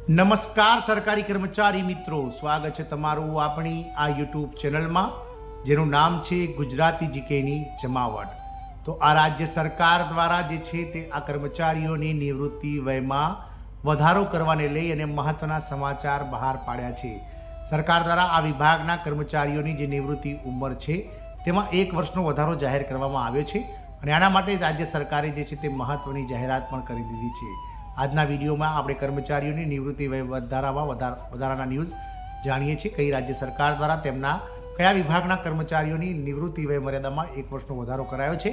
નમસ્કાર સરકારી કર્મચારી મિત્રો, સ્વાગત છે તમારું આપણી આ યુટ્યુબ ચેનલમાં જેનું નામ છે ગુજરાતી જીકેની જમાવટ। તો આ રાજ્ય સરકાર દ્વારા જે છે તે આ કર્મચારીઓની નિવૃત્તિ વયમાં વધારો કરવાને લઈ અને મહત્વના સમાચાર બહાર પાડ્યા છે। સરકાર દ્વારા આ વિભાગના કર્મચારીઓની જે નિવૃત્તિ ઉંમર છે તેમાં 1 વર્ષનો વધારો જાહેર કરવામાં આવ્યો છે અને આના માટે રાજ્ય સરકારે જે છે તે મહત્વની જાહેરાત પણ કરી દીધી છે। આજના વિડીયોમાં આપણે કર્મચારીઓની નિવૃત્તિ વય વધારાના ન્યૂઝ જાણીએ છીએ। કઈ રાજ્ય સરકાર દ્વારા તેમના કયા વિભાગના કર્મચારીઓની નિવૃત્તિ વય મર્યાદામાં 1 વર્ષનો વધારો કરાયો છે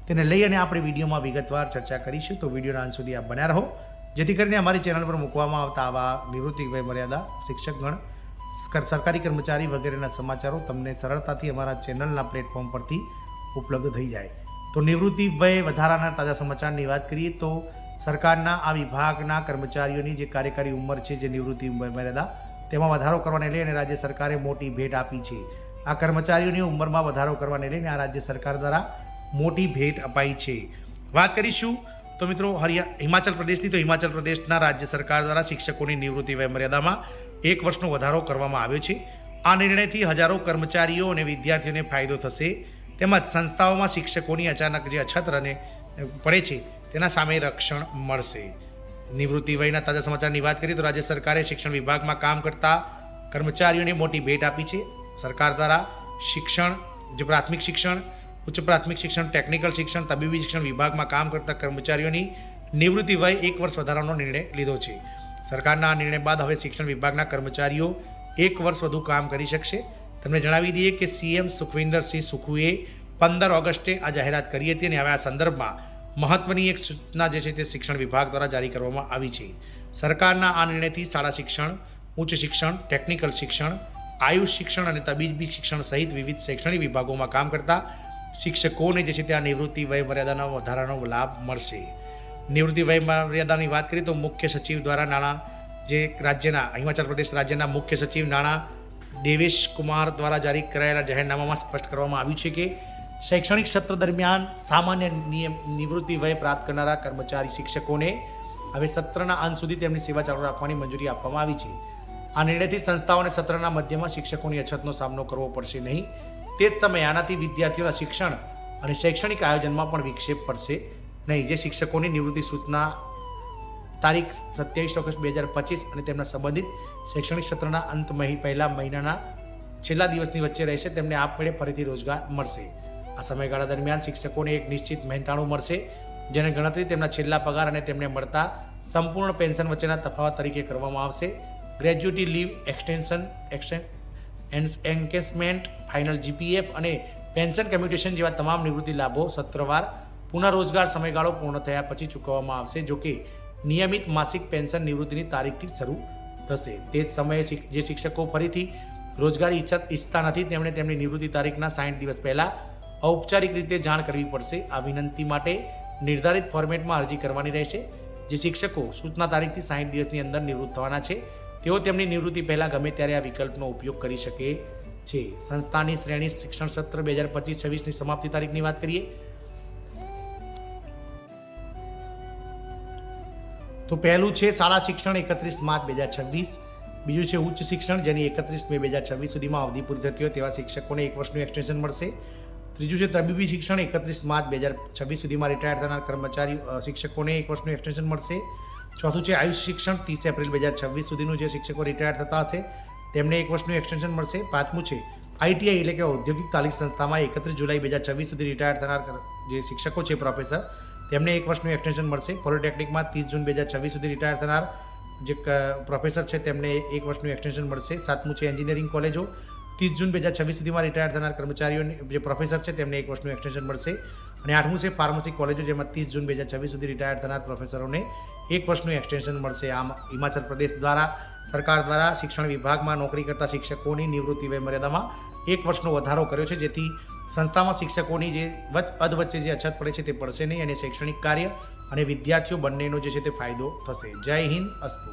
તેને લઈ અને આપણે વિડીયોમાં વિગતવાર ચર્ચા કરીશું। તો વિડીયોના અંત સુધી આપ બન્યા રહો, જેથી કરીને અમારી ચેનલ પર મૂકવામાં આવતા આવા નિવૃત્તિ વય મર્યાદા, શિક્ષકગણ, સરકારી કર્મચારી વગેરેના સમાચારો તમને સરળતાથી અમારા ચેનલના પ્લેટફોર્મ પરથી ઉપલબ્ધ થઈ જાય। તો નિવૃત્તિ વય વધારાના તાજા સમાચારની વાત કરીએ તો સરકારના આ વિભાગના કર્મચારીઓની જે કાર્યકારી ઉંમર છે, જે નિવૃત્તિ મર્યાદા, તેમાં વધારો કરવાને લઈને રાજ્ય સરકારે મોટી ભેટ આપી છે। આ કર્મચારીઓની ઉંમરમાં વધારો કરવાને લઈને આ રાજ્ય સરકાર દ્વારા મોટી ભેટ અપાઈ છે। વાત કરીશું તો મિત્રો હિમાચલ પ્રદેશની, તો હિમાચલ પ્રદેશના રાજ્ય સરકાર દ્વારા શિક્ષકોની નિવૃત્તિ વય મર્યાદામાં 1 વર્ષનો વધારો કરવામાં આવ્યો છે। આ નિર્ણયથી હજારો કર્મચારીઓ અને વિદ્યાર્થીઓને ફાયદો થશે, તેમજ સંસ્થાઓમાં શિક્ષકોની અચાનક જે અછત પડે છે તેના સામે રક્ષણ મળશે। નિવૃત્તિ વયના તાજા સમાચારની વાત કરીએ તો રાજ્ય સરકારે શિક્ષણ વિભાગમાં કામ કરતા કર્મચારીઓને મોટી ભેટ આપી છે। સરકાર દ્વારા શિક્ષણ, જે પ્રાથમિક શિક્ષણ, ઉચ્ચ પ્રાથમિક શિક્ષણ, ટેકનિકલ શિક્ષણ, તબીબી શિક્ષણ વિભાગમાં કામ કરતા કર્મચારીઓની નિવૃત્તિ વય 1 વર્ષ વધારવાનો નિર્ણય લીધો છે। સરકારના આ નિર્ણય બાદ હવે શિક્ષણ વિભાગના કર્મચારીઓ 1 વર્ષ વધુ કામ કરી શકશે। તમને જણાવી દઈએ કે સીએમ સુખવિન્દરસિંહ સુખુએ 15 ઓગસ્ટે આ જાહેરાત કરી હતી અને હવે આ સંદર્ભમાં મહત્વની એક સૂચના જે છે તે શિક્ષણ વિભાગ દ્વારા જારી કરવામાં આવી છે। સરકારના આ નિર્ણયથી શાળા શિક્ષણ, ઉચ્ચ શિક્ષણ, ટેકનિકલ શિક્ષણ, આયુષ શિક્ષણ અને તબીબી શિક્ષણ સહિત વિવિધ શૈક્ષણિક વિભાગોમાં કામ કરતા શિક્ષકોને જે છે તે આ નિવૃત્તિ વય મર્યાદાના વધારાનો લાભ મળશે। નિવૃત્તિ વય મર્યાદાની વાત કરીએ તો મુખ્ય સચિવ દ્વારા નાણાં, જે રાજ્યના હિમાચલ પ્રદેશ રાજ્યના મુખ્ય સચિવ નાણાં દેવેશ કુમાર દ્વારા જારી કરાયેલા જાહેરનામામાં સ્પષ્ટ કરવામાં આવ્યું છે કે શૈક્ષણિક સત્ર દરમિયાન સામાન્ય નિવૃત્તિ વય પ્રાપ્ત કરનારા કર્મચારી શિક્ષકોને હવે સત્રના અંત સુધી તેમની સેવા ચાલુ રાખવાની મંજૂરી આપવામાં આવી છે। આ નિર્ણયથી સંસ્થાઓને સત્રના મધ્યમાં શિક્ષકોની અછતનો સામનો કરવો પડશે નહીં। તે જ સમયે આનાથી વિદ્યાર્થીઓના શિક્ષણ અને શૈક્ષણિક આયોજનમાં પણ વિક્ષેપ પડશે નહીં। જે શિક્ષકોની નિવૃત્તિ સૂચના તારીખ 27 ઓગસ્ટ 2025 અને તેમના સંબંધિત શૈક્ષણિક સત્રના અંત પહેલા મહિનાના છેલ્લા દિવસની વચ્ચે રહેશે, તેમને આપમેળે ફરીથી રોજગાર મળશે। આ સમયગાળા દરમિયાન શિક્ષકોને એક નિશ્ચિત મહેનતાણું મળશે, જેની ગણતરી તેમના છેલ્લા પગાર અને તેમને મળતા સંપૂર્ણ પેન્શન વચ્ચેના તફાવત તરીકે કરવામાં આવશે। ગ્રેજ્યુટી લીવ એન્કેસમેન્ટ, ફાઇનલ જીપીએફ અને પેન્શન કમ્યુટેશન જેવા તમામ નિવૃત્તિ લાભો સત્રવાર પુનઃરોજગાર સમયગાળો પૂર્ણ થયા પછી ચૂકવવામાં આવશે। જોકે નિયમિત માસિક પેન્શન નિવૃત્તિની તારીખથી શરૂ થશે। તે જ સમયે જે શિક્ષકો ફરીથી રોજગારી ઈચ્છતા નથી તેમણે તેમની નિવૃત્તિ તારીખના 60 દિવસ પહેલાં ઔપચારિક રીતે જાણ કરવી પડશે। આ વિનંતી માટે નિર્ધારિત ફોર્મેટમાં અરજી કરવાની રહેશે। જે શિક્ષકો સૂચના તારીખથી 60 દિવસની અંદર નિવૃત્ત થવાના છે તેઓ તેમની નિવૃત્તિ પહેલાં ગમે ત્યારે આ વિકલ્પનો ઉપયોગ કરી શકે છે। સંસ્થાની શ્રેણી શિક્ષણ સત્ર 2025-26ની સમાપ્તિ તારીખની વાત કરીએ તો પહેલું છે શાળા શિક્ષણ 31 માર્ચ 2026, બીજું છે ઉચ્ચ શિક્ષણ જેની 31 મે 2026 સુધીમાં અવધિ પૂરી થતી હોય તેવા શિક્ષકોને 1 વર્ષનું એક્સટેન્શન મળશે। ત્રીજું છે તબીબી શિક્ષણ 31 માર્ચ 2026 સુધીમાં રિટાયર થનાર કર્મચારી શિક્ષકોને 1 વર્ષનું એક્સટેન્શન મળશે। ચોથું છે આયુષ શિક્ષણ 30 એપ્રિલ 2026 સુધીનું જે શિક્ષકો રિટાયર થતા હશે તેમને 1 વર્ષનું એક્સટેન્શન મળશે। પાંચમું છે આઈટીઆઈ એટલે કે ઔદ્યોગિક તાલીમ સંસ્થામાં 31 જુલાઈ 2026 સુધી રિટાયર થનાર જે શિક્ષકો છે, પ્રોફેસર, તેમને 1 વર્ષનું એક્સટેન્શન મળશે। પોલિટેકનિકમાં 30 જૂન 2026 સુધી રિટાયર થનાર જે પ્રોફેસર છે તેમને 1 વર્ષનું એક્સટેન્શન મળશે। સાતમું છે એન્જિનિયરિંગ કોલેજો 30 જૂન 2026 સુધીમાં રિટાયર થનાર કર્મચારીઓને જે પ્રોફેસર છે તેમને 1 વર્ષનું એક્સટેન્શન મળશે। અને આઠમું છે ફાર્મસી કોલેજો જેમાં 30 જૂન 2026 સુધી રિટાયર થનાર પ્રોફેસરોને 1 વર્ષનું એક્સટેન્શન મળશે। આમ હિમાચલ પ્રદેશ દ્વારા સરકાર દ્વારા શિક્ષણ વિભાગમાં નોકરી કરતા શિક્ષકોની નિવૃત્તિ વય મર્યાદામાં 1 વર્ષનો વધારો કર્યો છે, જેથી સંસ્થામાં શિક્ષકોની જે અધવચ્ચે જે અછત પડે છે તે પડશે નહીં અને શૈક્ષણિક કાર્ય અને વિદ્યાર્થીઓ બંનેનો જે છે તે ફાયદો થશે। જય હિન્દ, અસ્તુ।